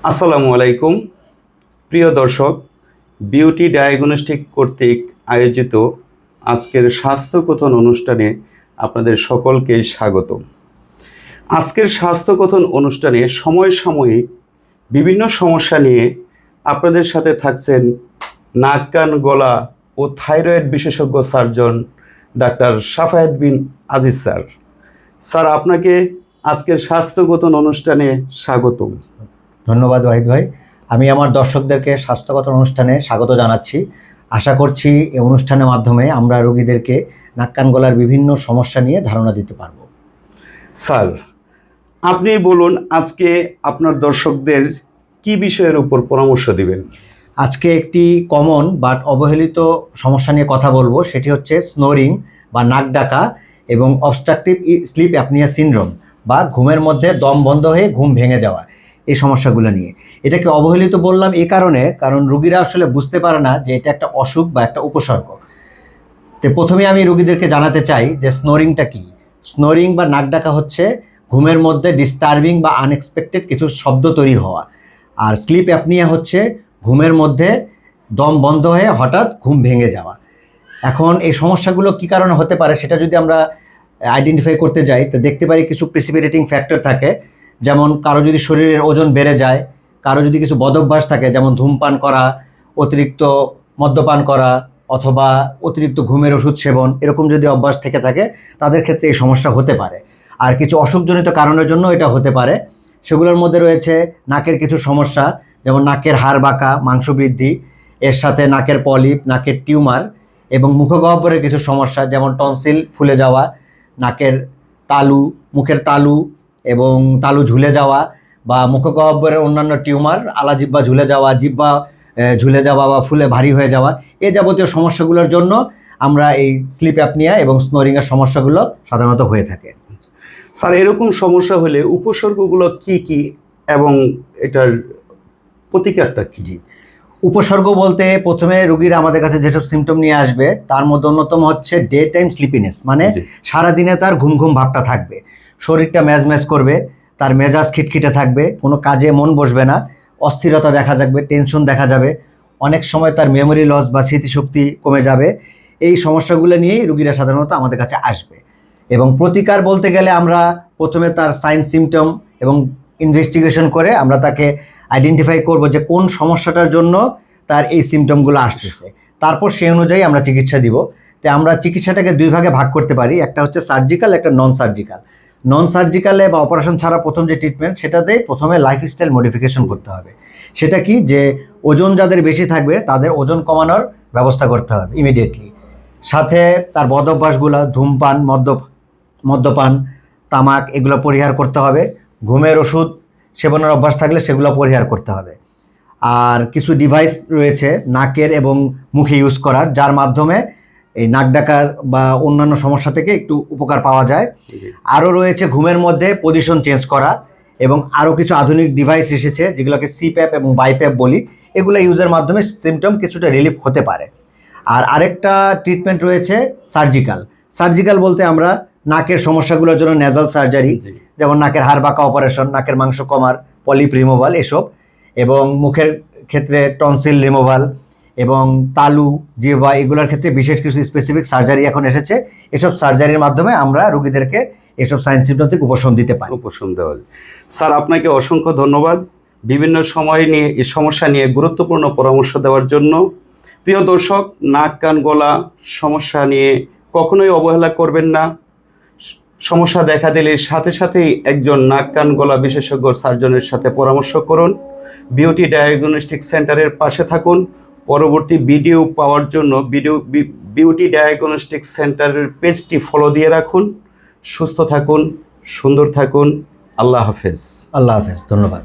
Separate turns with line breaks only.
আসসালামু আলাইকুম প্রিয় দর্শক, বিউটি ডায়াগনস্টিক কর্তৃক আয়োজিত আজকের স্বাস্থ্যকথন অনুষ্ঠানে আপনাদের সকলকে স্বাগতম। আজকের স্বাস্থ্যকথন অনুষ্ঠানে সমসাময়িক বিভিন্ন সমস্যা নিয়ে আপনাদের সাথে থাকছেন নাক কান গলা ও থাইরয়েড বিশেষজ্ঞ সার্জন ডাক্তার সাফায়েত বিন আজিজ স্যার। স্যার, আপনাকে আজকের স্বাস্থ্যকথন অনুষ্ঠানে স্বাগতম।
ধন্যবাদ ওয়াহিদ ভাই। আমি আমার দর্শকদেরকে স্বাস্থ্যগত অনুষ্ঠানে স্বাগত জানাচ্ছি। আশা করছি এই অনুষ্ঠানের মাধ্যমে আমরা রোগীদেরকে নাক কান গলার বিভিন্ন সমস্যা নিয়ে ধারণা দিতে পারব।
স্যার, আপনি বলুন আজকে আপনার দর্শকদের কি বিষয়ের উপর পরামর্শ দিবেন?
আজকে একটি কমন বাট অবহেলিত সমস্যা নিয়ে কথা বলবো, সেটি হচ্ছে স্নোরিং বা নাক ডাকা এবং অবস্ট্রাকটিভ স্লিপ অ্যাপনিয়া সিনড্রোম বা ঘুমের মধ্যে দম বন্ধ হয়ে ঘুম ভেঙে যাওয়া। এই সমস্যাগুলো নিয়ে এটাকে অবহেলিত বললাম এই কারণ রুগীরা আসলে বুঝতে পারে না যে এটা একটা অসুখ বা একটা উপসর্গ। তো প্রথমে আমি রুগীদেরকে জানাতে চাই যে স্নোরিংটা কি। স্নোরিং বা নাক ডাকা হচ্ছে ঘুমের মধ্যে ডিস্টার্বিং বা আনএক্সপেক্টেড কিছু শব্দ তৈরি হওয়া, আর স্লিপ অ্যাপনিয়া হচ্ছে ঘুমের মধ্যে দম বন্ধ হয়ে হঠাৎ ঘুম ভেঙে যাওয়া। এখন এই সমস্যাগুলো কী কারণে হতে পারে সেটা যদি আমরা আইডেন্টিফাই করতে যাই তো দেখতে পারি কিছু প্রিসিপিটেটিং ফ্যাক্টর থাকে, যেমন কারো যদি শরীরের ওজন বেড়ে যায়, কারো যদি কিছু বদভ্যাস থাকে যেমন ধূমপান করা, অতিরিক্ত মদ্যপান করা অথবা অতিরিক্ত ঘুমের ওষুধ সেবন, এরকম যদি অভ্যাস থেকে থাকে তাদের ক্ষেত্রে এই সমস্যা হতে পারে। আর কিছু অসুখজনিত কারণের জন্য এটা হতে পারে। সেগুলোর মধ্যে রয়েছে নাকের কিছু সমস্যা, যেমন নাকের হাড় বাঁকা, মাংস বৃদ্ধি, এর সাথে নাকের পলিপ, নাকের টিউমার এবং মুখগহ্বরের কিছু সমস্যা যেমন টনসিল ফুলে যাওয়া, নাকের তালু, মুখের তালু এবং তালু ঝুলে যাওয়া বা মুখগহ্বরের অন্যান্য টিউমার, আলাজিহ্বা ঝুলে যাওয়া, জিহ্বা ঝুলে যাওয়া বা ফুলে ভারী হয়ে যাওয়া, এ যাবতীয় সমস্যাগুলোর জন্য আমরা এই স্লিপ অ্যাপনিয়া এবং স্নোরিংয়ের সমস্যাগুলো সাধারণত হয়ে থাকে।
স্যার, এরকম সমস্যা হলে উপসর্গগুলো কি কি এবং এটার প্রতিকারটা কি?
জি, উপসর্গ বলতে প্রথমে রোগীরা আমাদের কাছে যেসব সিমটম নিয়ে আসবে তার মধ্যে অন্যতম হচ্ছে ডে টাইম স্লিপিনেস, মানে সারাদিনে তার ঘুম ঘুম ভাবটা থাকবে, শরীরটা ম্যাজ করবে, তার মেজাজ খিটখিটে থাকবে, কোনো কাজে মন বসবে না, অস্থিরতা দেখা যাবে, টেনশন দেখা যাবে, অনেক সময় তার মেমোরি লস বা স্মৃতিশক্তি কমে যাবে। এই সমস্যাগুলো নিয়েই রোগীরা সাধারণত আমাদের কাছে আসবে। এবং প্রতিকার বলতে গেলে আমরা প্রথমে তার সাইন সিমটম এবং ইনভেস্টিগেশন করে আমরা তাকে আইডেন্টিফাই করব যে কোন সমস্যাটার জন্য তার এই সিমটমগুলো আসতেছে, তারপর সেই অনুযায়ী আমরা চিকিৎসা দিব। তো আমরা চিকিৎসাটাকে দুই ভাগে ভাগ করতে পারি, একটা হচ্ছে সার্জিক্যাল, একটা নন সার্জিক্যাল। নন সার্জিক্যালে বা অপারেশন ছাড়া প্রথম যে ট্রিটমেন্ট সেটাতে প্রথমে লাইফস্টাইল মডিফিকেশন করতে হবে। সেটা কি, যে ওজন যাদের বেশি থাকবে তাদের ওজন কমানোর ব্যবস্থা করতে হবে ইমিডিয়েটলি, সাথে তার বদভ্যাসগুলো ধূমপান, মদ্যপান, তামাক এগুলো পরিহার করতে হবে, ঘুমের ওষুধ সেবনের অভ্যাস থাকলে সেগুলো পরিহার করতে হবে। আর কিছু ডিভাইস রয়েছে নাকের এবং মুখে ইউজ করার, যার মাধ্যমে এই নাক ডাকা বা অন্যান্য সমস্যা থেকে একটু উপকার পাওয়া যায়। আরও রয়েছে ঘুমের মধ্যে পজিশন চেঞ্জ করা, এবং আরও কিছু আধুনিক ডিভাইস এসেছে যেগুলোকে সিপ্যাপ এবং বাইপ্যাপ বলি, এগুলো ইউজের মাধ্যমে সিমটম কিছুটা রিলিফ হতে পারে। আর আরেকটা ট্রিটমেন্ট রয়েছে সার্জিক্যাল বলতে আমরা নাকের সমস্যাগুলোর জন্য নেজাল সার্জারি, যেমন নাকের হাড় বাঁকা অপারেশন, নাকের মাংস কমার, পলিপ রিমুভাল এসব, এবং মুখের ক্ষেত্রে টনসিল রিমুভাল এবং তালু, জিহ্বা এগুলোর ক্ষেত্রে বিশেষ কিছু স্পেসিফিক সার্জারি এখন এসেছে। এসব সার্জারির মাধ্যমে আমরা রোগীদেরকে এসব সাইন সিমটম থেকে উপশম দিতে পারি।
উপশম দেওয়া। স্যার, আপনাকে অসংখ্য ধন্যবাদ বিভিন্ন সময় নিয়ে এই সমস্যা নিয়ে গুরুত্বপূর্ণ পরামর্শ দেওয়ার জন্য। প্রিয় দর্শক, নাক কান গলা সমস্যা নিয়ে কখনোই অবহেলা করবেন না। সমস্যা দেখা দিলে সাথে সাথেই একজন নাক কান গলা বিশেষজ্ঞ সার্জনের সাথে পরামর্শ করুন। বিউটি ডায়াগনস্টিক সেন্টারের পাশে থাকুন। পরবর্তী ভিডিও পাওয়ার জন্য বিউটি ডায়াগনস্টিক সেন্টারের পেজটি ফলো দিয়ে রাখুন। সুস্থ থাকুন, সুন্দর থাকুন। আল্লাহ হাফেজ।
আল্লাহ হাফেজ, ধন্যবাদ।